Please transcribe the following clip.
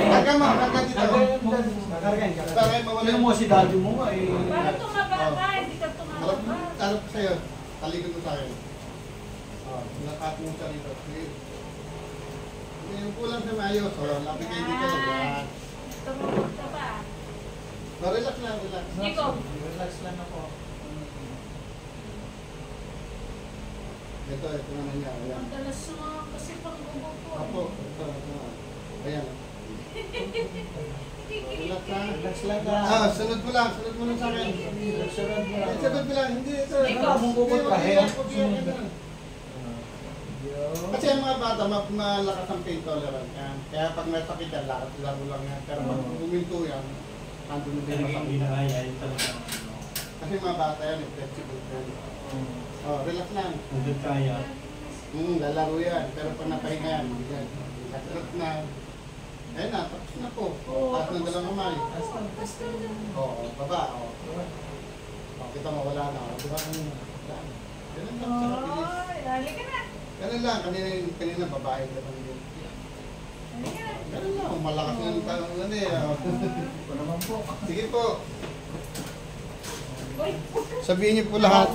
Karga mo, karga dito. Para mawala mo si daddy mo nga eh. Parang tumaba ka, hindi ka tumaba. Tarap ko sa'yo. Talikod mo sa'yo. Nakat mo siya rito. Yung kulang sa maayos. Lapit kayo dito. Tumabot ka pa. Relax lang, relax. Nico. Relax lang ako. Ito naman niya. Ayan. Ang dalas mo kasi pang-gubo ko. Apo, ito. Ayan. Relax lang. Relax lang ka. Sunod mo lang sa akin. Sunod mo lang, hindi ito. Kasi ang mga bata, malakas ang pain tolerance yan. Kaya pag may sakit yan, laro lang yan. Pero pag huminto yan, nandun na din masakit. Kasi mga bata yan, flexible yan. Relax lang. Hindi kaya. Lalaro yan. Pero pag napahinga yan, relax na. Ayun na, tapos na po. Taas ng dalawang kamay. Baba. Kita mo, wala na. Diba? Ganun lang sa kapilis. Halika na. Ganun lang, kanina babae ka lang din. Halika na. Ganun lang, malakas nga ng tanong eh. Sige po. Sabihin niyo po lahat.